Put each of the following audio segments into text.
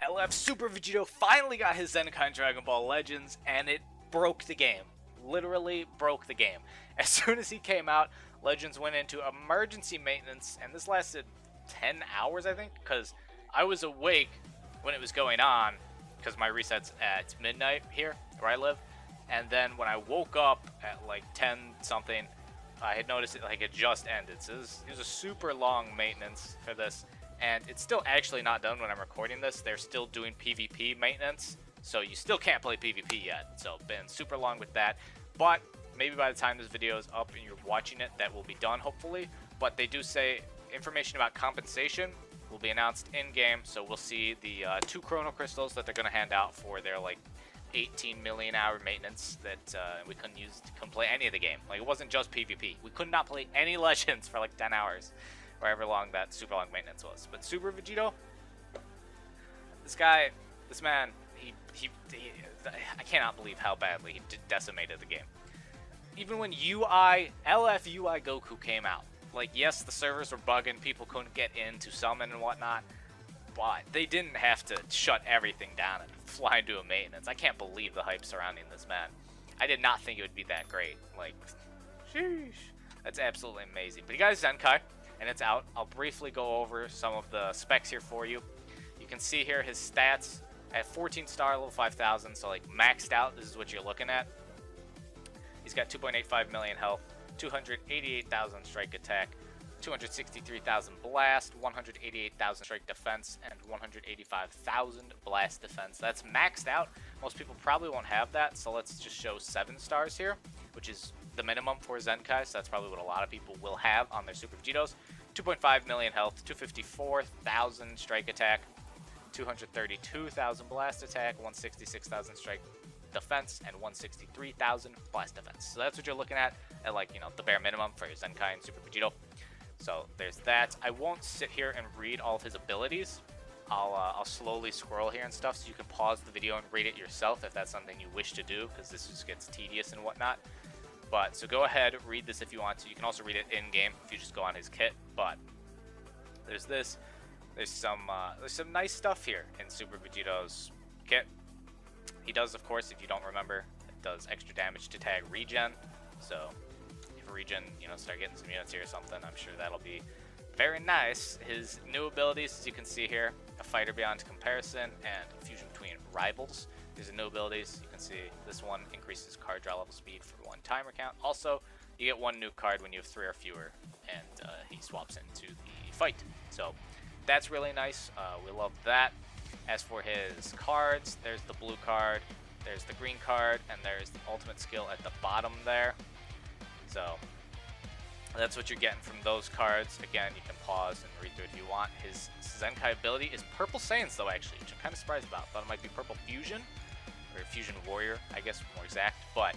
LF Super Vegito finally got his Zenkai Dragon Ball Legends, and it broke the game. Literally broke the game. As soon as he came out, Legends went into emergency maintenance, and this lasted 10 hours, I think, because I was awake when it was going on, because my reset's at midnight here, where I live, and then when I woke up at like 10 something, I had noticed it just ended. So it was a super long maintenance for this, and it's still actually not done when I'm recording this. They're still doing PvP maintenance, so you still can't play PvP yet. So been super long with that, but maybe by the time this video is up and you're watching it, that will be done, hopefully. But they do say information about compensation will be announced in-game, so we'll see the 2 chrono crystals that they're going to hand out for their, like, 18 million hour maintenance that we couldn't use to come play any of the game. Like, it wasn't just PvP. We could not play any Legends for, like, 10 hours, or however long that super long maintenance was. But Super Vegito, this man, I cannot believe how badly he decimated the game. Even when LF UI Goku came out, like, yes, the servers were bugging, people couldn't get in to summon and whatnot, but they didn't have to shut everything down and fly into a maintenance. I can't believe the hype surrounding this man. I did not think it would be that great. Like, sheesh. That's absolutely amazing. But he got his Zenkai, and it's out. I'll briefly go over some of the specs here for you. You can see here his stats at 14 star, level 5000, so like maxed out, this is what you're looking at. He's got 2.85 million health, 288,000 strike attack, 263,000 blast, 188,000 strike defense, and 185,000 blast defense. That's maxed out. Most people probably won't have that, so let's just show 7 stars here, which is the minimum for Zenkai, so that's probably what a lot of people will have on their Super Vegitos. 2.5 million health, 254,000 strike attack, 232,000 blast attack, 166,000 strike defense, and 163,000 blast defense. So that's what you're looking at like, you know, the bare minimum for your Zenkai and Super Vegito. So there's that. I won't sit here and read all of his abilities. I'll slowly scroll here and stuff, so you can pause the video and read it yourself if that's something you wish to do, because this just gets tedious and whatnot. But so go ahead, read this if you want to. You can also read it in game if you just go on his kit. But there's this. There's some nice stuff here in Super Vegito's kit. He does, of course, if you don't remember, it does extra damage to tag regen. So if a regen, you know, start getting some units here or something, I'm sure that'll be very nice. His new abilities, as you can see here, a fighter beyond comparison and fusion between rivals. These are new abilities. You can see this one increases card draw level speed for 1 timer count. Also, you get 1 new card when you have 3 or fewer, and he swaps into the fight. So that's really nice. We love that. As for his cards, there's the blue card, there's the green card, and there's the ultimate skill at the bottom there. So that's what you're getting from those cards. Again, you can pause and read through it if you want. His Zenkai ability is Purple Saiyans, though, actually, which I'm kind of surprised about. Thought it might be Purple Fusion, or Fusion Warrior, I guess, more exact. But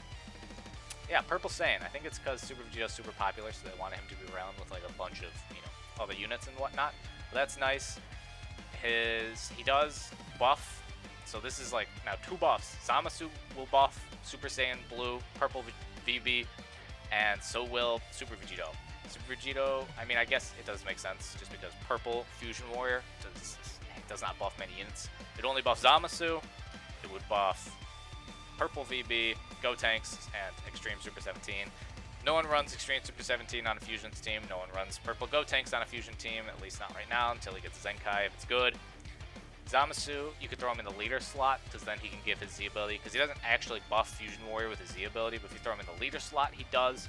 yeah, Purple Saiyan. I think it's because Super Vegito's super popular, so they wanted him to be around with like a bunch of, you know, other units and whatnot. But that's nice. He does buff, so this is like now 2 buffs. Zamasu will buff Super Saiyan Blue, Purple VB, and so will Super Vegito. Super Vegito, I mean, I guess it does make sense just because Purple Fusion Warrior does not buff many units. It only buffs Zamasu, it would buff Purple VB, Gotenks, and Extreme Super 17. No one runs Extreme Super 17 on a Fusion's team. No one runs Purple Gotenks on a Fusion team, at least not right now, until he gets Zenkai if it's good. Zamasu, you could throw him in the leader slot, because then he can give his Z ability, because he doesn't actually buff Fusion Warrior with his Z ability, but if you throw him in the leader slot, he does.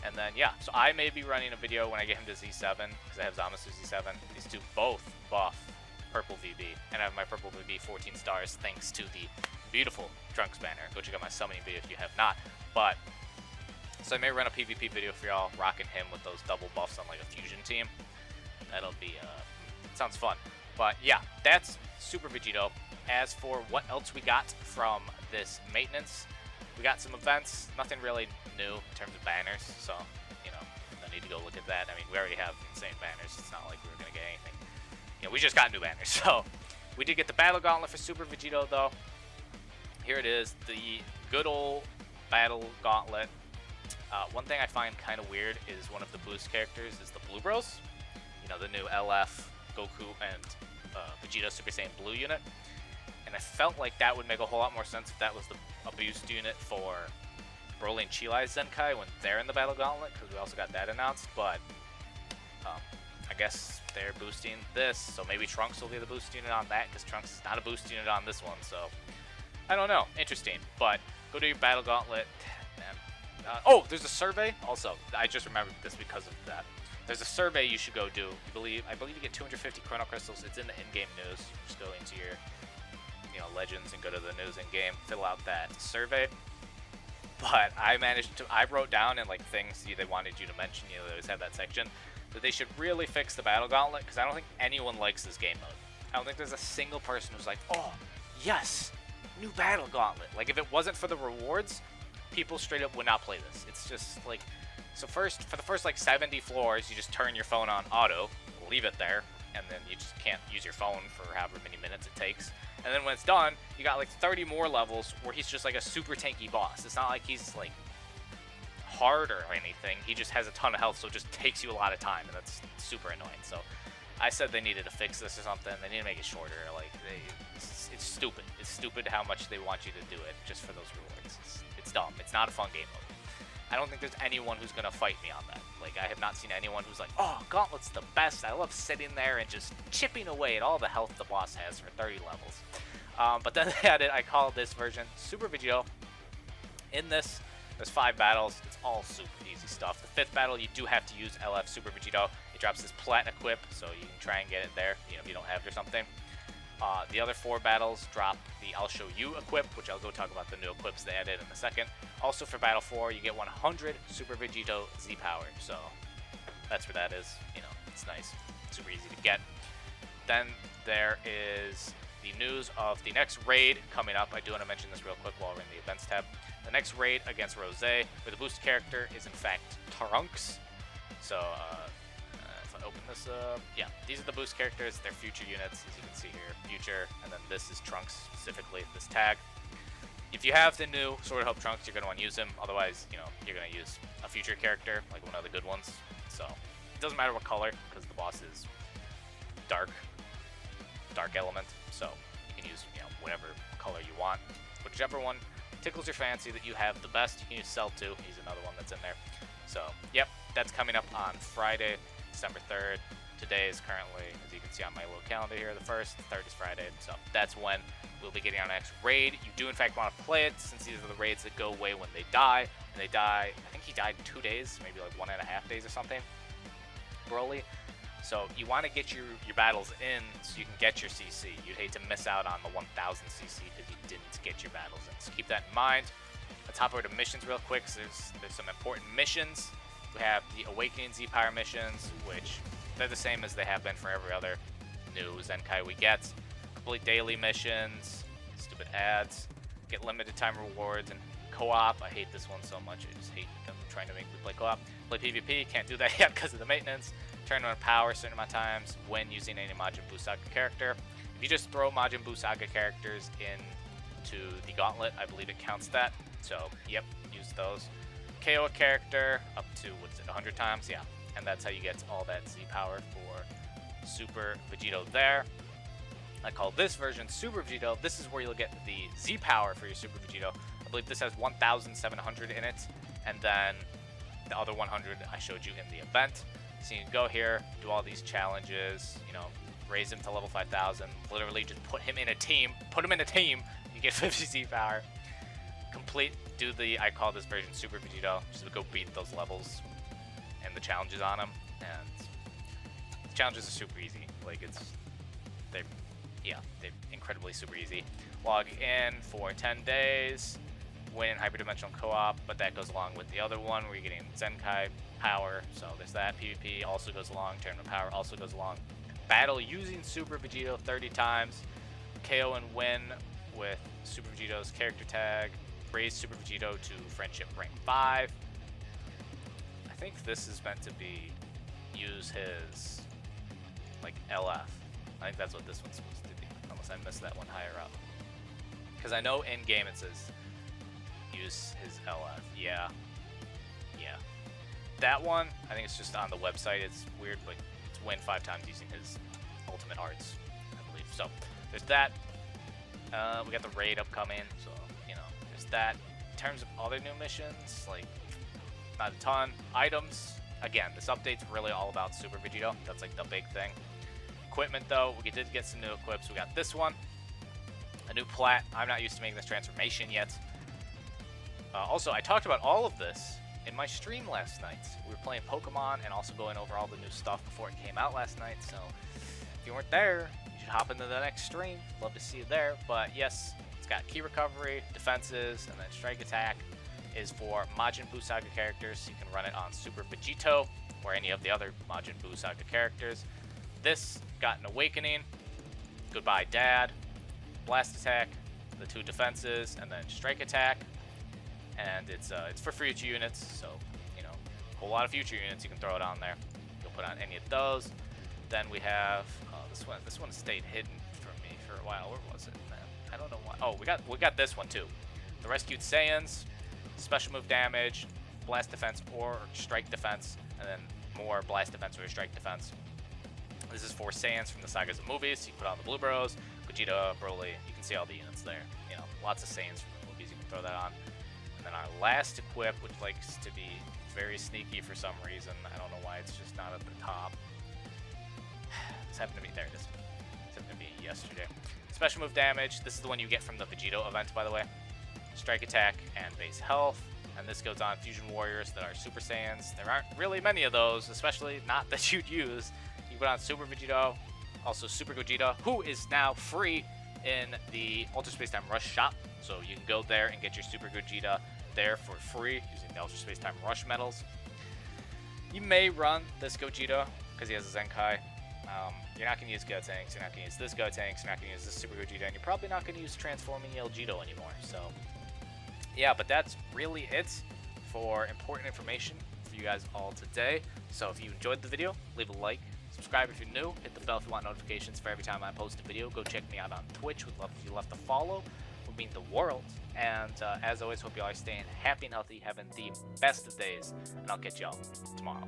And then, yeah, so I may be running a video when I get him to Z7, because I have Zamasu Z7. These 2 both buff Purple VB, and I have my Purple VB 14 stars thanks to the beautiful Trunks banner. Go check out my summoning video if you have not. But so I may run a PvP video for y'all, rocking him with those double buffs on like a fusion team. That'll be, sounds fun. But yeah, that's Super Vegito. As for what else we got from this maintenance, we got some events, nothing really new in terms of banners, so, you know, no need to go look at that. I mean, we already have insane banners, it's not like we were going to get anything. You know, we just got new banners, so we did get the Battle Gauntlet for Super Vegito, though. Here it is, the good old Battle Gauntlet. One thing I find kind of weird is one of the boost characters is the Blue Bros. You know, the new LF Goku and Vegeta Super Saiyan Blue unit. And I felt like that would make a whole lot more sense if that was a boost unit for Broly and Chilai's Zenkai when they're in the Battle Gauntlet, because we also got that announced. But I guess they're boosting this, so maybe Trunks will be the boost unit on that, because Trunks is not a boost unit on this one. So I don't know. Interesting. But go to your Battle Gauntlet. And, oh, there's a survey. Also, I just remembered this because of that. There's a survey you should go do. I believe you get 250 Chrono Crystals. It's in the in-game news. You just go into your, Legends and go to the news in-game. Fill out that survey. But I wrote down in like things they wanted you to mention. They always have that section that they should really fix the Battle Gauntlet, because I don't think anyone likes this game mode. I don't think there's a single person who's like, oh yes, new Battle Gauntlet. Like if it wasn't for the rewards, people straight up would not play this. It's just like. So for the first like 70 floors, you just turn your phone on auto, leave it there, and then you just can't use your phone for however many minutes it takes. And then when it's done, you got like 30 more levels where he's just like a super tanky boss. It's not like he's like hard or anything. He just has a ton of health, so it just takes you a lot of time, and that's super annoying. So I said they needed to fix this or something. They need to make it shorter. Like it's stupid. It's stupid how much they want you to do it just for those rewards. It's dumb. It's not a fun game mode. I don't think there's anyone who's going to fight me on that. Like, I have not seen anyone who's like, oh, Gauntlet's the best. I love sitting there and just chipping away at all the health the boss has for 30 levels. But then they added, I call this version Super Vegito. In this, there's 5 battles. It's all super easy stuff. The 5th battle, you do have to use LF Super Vegito. It drops this Platinum equip, so you can try and get it there, if you don't have it or something. The other 4 battles drop the I'll Show You equip, which I'll go talk about the new equips they added in a second. Also for Battle 4, you get 100 Super Vegito Z Power, so that's where that is. It's nice. Super easy to get. Then there is the news of the next raid coming up. I do want to mention this real quick while we're in the events tab. The next raid against Rose, where the boost character is in fact Trunks. So, if I open this up, yeah, these are the boost characters. They're future units, as you can see here, future, and then this is Trunks specifically, this tag. If you have the new Sword of Hope Trunks, you're going to want to use him. Otherwise, you're going to use a future character, like one of the good ones. So, it doesn't matter what color, because the boss is dark element. So, you can use, whatever color you want. Whichever one tickles your fancy that you have the best, you can use Cell 2. He's another one that's in there. So, yep, that's coming up on Friday, December 3rd. Today is currently, as you can see on my little calendar here, the 1st. The 3rd is Friday. So, that's when we'll be getting our next raid. You do, in fact, want to play it, since these are the raids that go away when they die. And they die, I think he died in 2 days, maybe like 1.5 days or something, Broly. So you want to get your battles in so you can get your CC. You'd hate to miss out on the 1000 CC because you didn't get your battles in. So keep that in mind. Let's hop over to missions real quick. So there's some important missions. We have the Awakening Z-Power missions, which they're the same as they have been for every other new Zenkai we get. Complete daily missions, stupid ads, get limited time rewards, and co-op. I hate this one so much. I just hate them trying to make me play co-op. Play PvP, can't do that yet because of the maintenance. Turn on power a certain amount of times when using any Majin Buu Saga character. If you just throw Majin Buu Saga characters into the Gauntlet, I believe it counts that. So, yep, use those. KO a character up to, 100 times? Yeah, and that's how you get all that Z power for Super Vegito there. I call this version Super Vegito. This is where you'll get the Z power for your Super Vegito. I believe this has 1,700 in it, and then the other 100 I showed you in the event. So you can go here, do all these challenges, raise him to level 5,000, literally just put him in a team, you get 50 Z power. Do the, I call this version Super Vegito, just go beat those levels and the challenges on them, and the challenges are super easy. Like, they're incredibly super easy. Log in for 10 days, win hyperdimensional co-op, but that goes along with the other one where you're getting Zenkai power, so there's that. PvP also goes along, tournament power also goes along. Battle using Super Vegito 30 times, KO and win with Super Vegito's character tag, raise Super Vegito to friendship rank 5. I think this is meant to be use his like LF. I think that's what this one's supposed to be, unless I missed that one higher up. Because I know in game it says use his LF. Yeah. That one, I think it's just on the website. It's weird, but it's win 5 times using his Ultimate Arts, I believe. So there's that. We got the raid upcoming, so you know, there's that. In terms of other new missions, like not a ton. Items, again, this update's really all about Super Vegito. That's like the big thing. Equipment though, we did get some new equips. We got this one, a new plat. I'm not used to making this transformation yet. Also, I talked about all of this in my stream last night. We were playing Pokemon and also going over all the new stuff before it came out last night. So if you weren't there, you should hop into the next stream. Love to see you there. But yes, it's got key recovery, defenses, and then strike attack is for Majin Buu Saga characters. You can run it on Super Vegito or any of the other Majin Buu Saga characters. This got an awakening. Goodbye Dad. Blast attack, the 2 defenses, and then strike attack. And it's for future units, so you know, a whole lot of future units you can throw it on there. You'll put on any of those. Then we have this one. This one stayed hidden from me for a while. Where was it? Man, I don't know why. Oh, we got this one too. The Rescued Saiyans, special move damage, blast defense or strike defense, and then more blast defense or strike defense. This is for Saiyans from the sagas of movies. You can put on the Blue Bros, Gogeta, Broly. You can see all the units there. You know, lots of Saiyans from the movies. You can throw that on. And then our last equip, which likes to be very sneaky for some reason. I don't know why it's just not at the top. This happened to be, there it is. This happened to be yesterday. Special move damage. This is the one you get from the Vegito event, by the way. Strike attack and base health. And this goes on Fusion Warriors that are Super Saiyans. There aren't really many of those, especially not that you'd use. You put on Super Vegito, also Super Gogeta, who is now free in the Ultra Space Time Rush shop. So you can go there and get your Super Gogeta there for free using the Ultra Space Time Rush medals. You may run this Gogeta because he has a Zenkai. You're not going to use Gotenks, you're not going to use this Gotenks, you're not going to use this Super Gogeta, and you're probably not going to use Transforming Elgito anymore. So yeah, but that's really it for important information for you guys all today. So if you enjoyed the video, leave a like, subscribe if you're new, hit the bell if you want notifications for every time I post a video. Go check me out on Twitch. Would love if you left a follow. Would mean the world. And as always, hope you all are staying happy and healthy, having the best of days, and I'll catch y'all tomorrow.